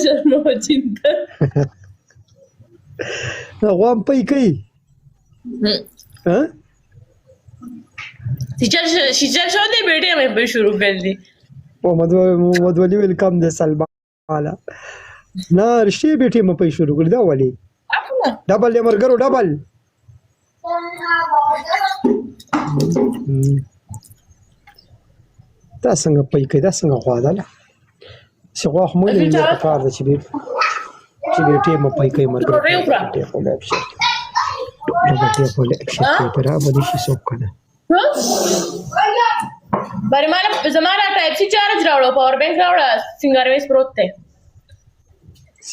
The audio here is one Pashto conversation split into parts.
giorno cinta. غوام پي کوي ها شیجل شده بیٹی ہمیں پہ شروع کر دی محمد ولی ویلکم دے سلمان والا نا رشتے بیٹی میں پي شروع کړ دا ولی ډبل یې مرګرو ډبل دا څنګه پي کوي دا څنګه غوا ده چې غوا خو مونږ نه پکار ده چې بیٹی میں پي کوي مرګرو ډبل په لپشه په را باندې شي څوک کنه بری مالا زمانا ٹائپ سی چارج راوڑا پاور بینک راوڑا سنگار میز پروت تے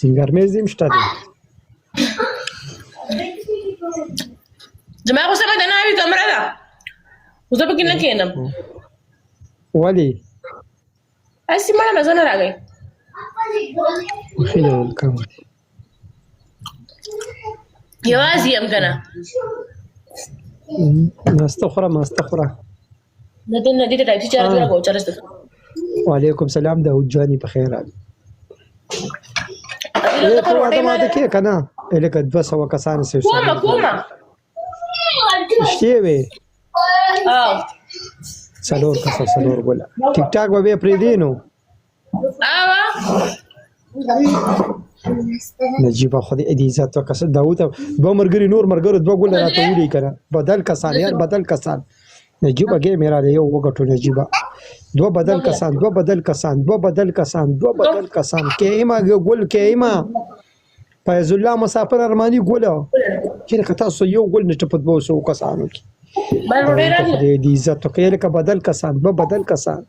سنگار میز دیم شتا دی جمعہ کو سمجھ دینا ابھی کمرہ دا اسے پہ کنہ کینم ولی ایسی مانا نظر نہ گئی خیلی ویلکم یوازی ہم کنا مستخورا ندی ٹائپ سی چارج راوڑا چارج دا وعلیکم سلام داود جانی بخیر آلی کوم آدم کې کنه الکه 200 کسان سره کومه شته وي څلور ګولا ټیک ټاک به پرې دینو نجيبه خو دې عزت وکړه داوود دوه مرګري نور مرګرو دوه ګول راته ویلي کړه بدل کسان نجيبه کې میرا له یو وګټو نجيبه دو بدل کسان کېما ګول کېما فیض الله مسافر ارمانی ګوله چې تاسو یو ګول نه ټپد بو سو کسانو کې دې عزت وکړه لکه بدل کسان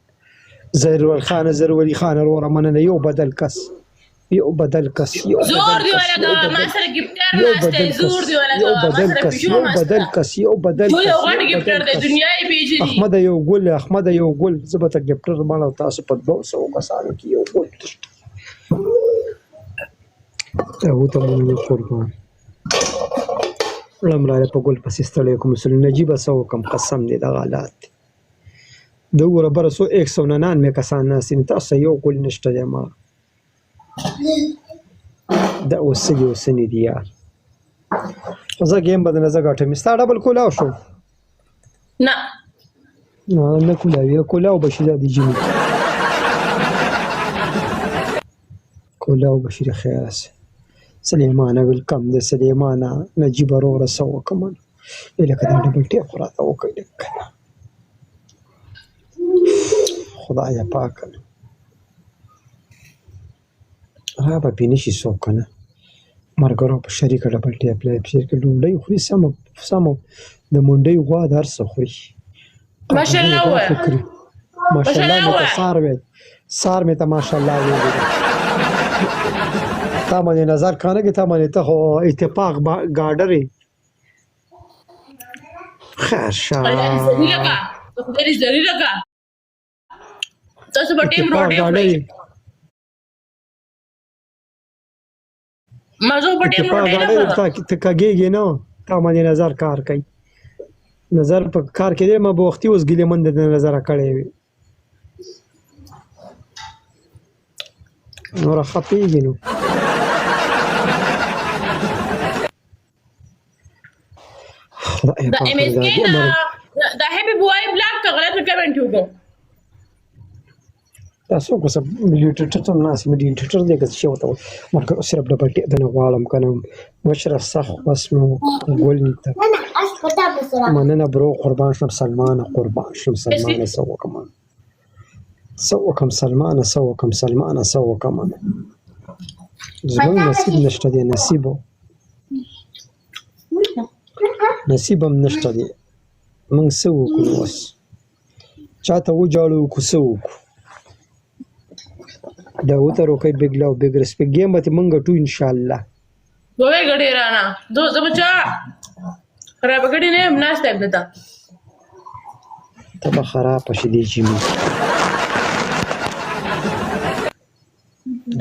زهر ولی خان ور مننه یو بدل کس زور دی ولا دا ما سره گیفټر واسطه زور دی ولا دا یو بدل کس یو غټ گیفټر د دنیاي پیجی احمد یو ګل زبته گیفټر مال تاسو په 200 کسانو کې یو ګل او ته مونږ قربان لمړاله په ګل پسې ستړی کوم سل نجيب سو کم قسم دې د غالات دوره برسو 199 کسان ناسین تاسو یو ګل نشته ما دا اوسنی دی یار زه گیم بدل زه غاټه مستا ډبل کولاو شو نه کولاو بشي د جمی کولاو بشي خیاس سليمان ویلکم د سليمان نجيب ورو رسو کوم الکه دا ډبل ټیپ راته وکړه خدای پاک را به پینشي څوک کنه مرګرو په شریکه ډبل ټیپ لای په شریکه ډوډۍ خوري سم د مونډۍ غوا درس خوري ماشاءالله سار مې ته ماشاءالله وي تا باندې نظر کانه کې تا باندې ته اتفاق ګاډري خیر شه ذلیلہ تاسو په ټیم روټي مازو په ټیم روټي ته کګيږي نو تا باندې نظر کار کوي نظر په کار کې ما به وختي اوس ګلې مند د نظر کړې وي نور خپيږي نو دا ام اس کې دا هپی بوای بلاک ته غلط کمنټ وکړو تاسو کو سب مليټر ته ناس مليټر دې که څه وته مرګ صرف ډبل ټی دنه غواړم کنه مشرف صح بس مو ګول نته مننه برو قربان شم سلمان سوکم سلمان زمون نصیب نشته دی نصیبم نشته دی من سوکو وس چاته وجاړو کو سوکو دا وترو کوي بګ لاو بګ ریسپیکټ گیم به منګه ټو ان شاء الله دوه غړي رانا دو زبچا خراب غړي نه ناس ټایپ دتا تبه خراب شدي جيمي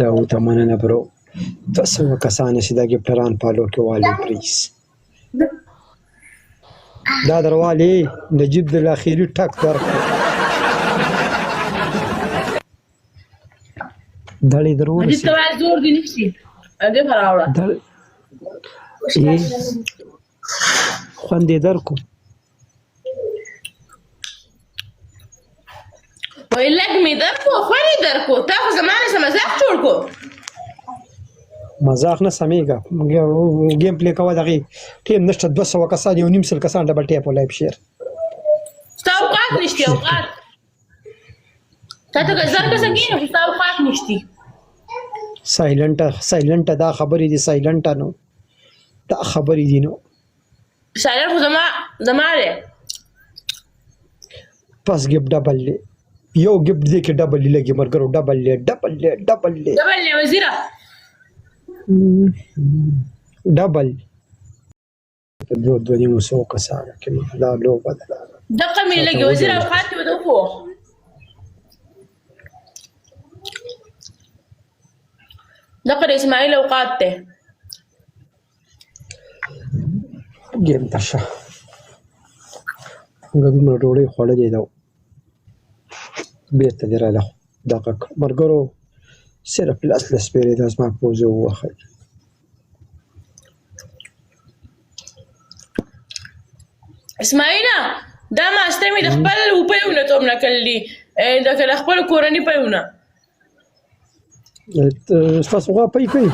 دا وته مننه برو تاسو کسانه چې دا ګپټران پالو کې والي پریس دا دروالي نجيب د الاخيري ټاک در دړې در مجید ورسېد ته وایه زور دې نشي دې ښه راوړه خوند یې درکړو وایي لږ مې درکړو خوند یې درکړو تا خو زما نه څه مذاق جوړ کړو مذاق نه سمېږه ګیم پلی کوه دغې ټیم نشته 200 کسان 1.5 کسان ډبل ټیپ لایف شیر ستا اوقات نشتی اوقات تا ته که 1000 کسه کېنه خو ستا اوقات نشتی سایلنټه دا خبرې دي سایلنټه نو دا خبرې دي نو سایلنټ خو زما دی پس ګیف ډبل دی یو ګیف دی کې ډبل دی لګي مرګرو ډبل دی وزیره ډبل دوه نیمو سوه کسانو کې دا لوبه ده دقه مې لګي وزیره اوقات دې ودوخو دقه د اسماعیل اوقات دی ګیم ته شه موږ دومره ډوډۍ خوړلې ده بېرته دې راله دغه ملګرو صرف لس پیرې دا زما پوزه ووهل اسماعیله دا ماسته مې د خپل روپیونه توم نه کړلي د خپل کورنۍ پیونه ستاسو غوا پی کوي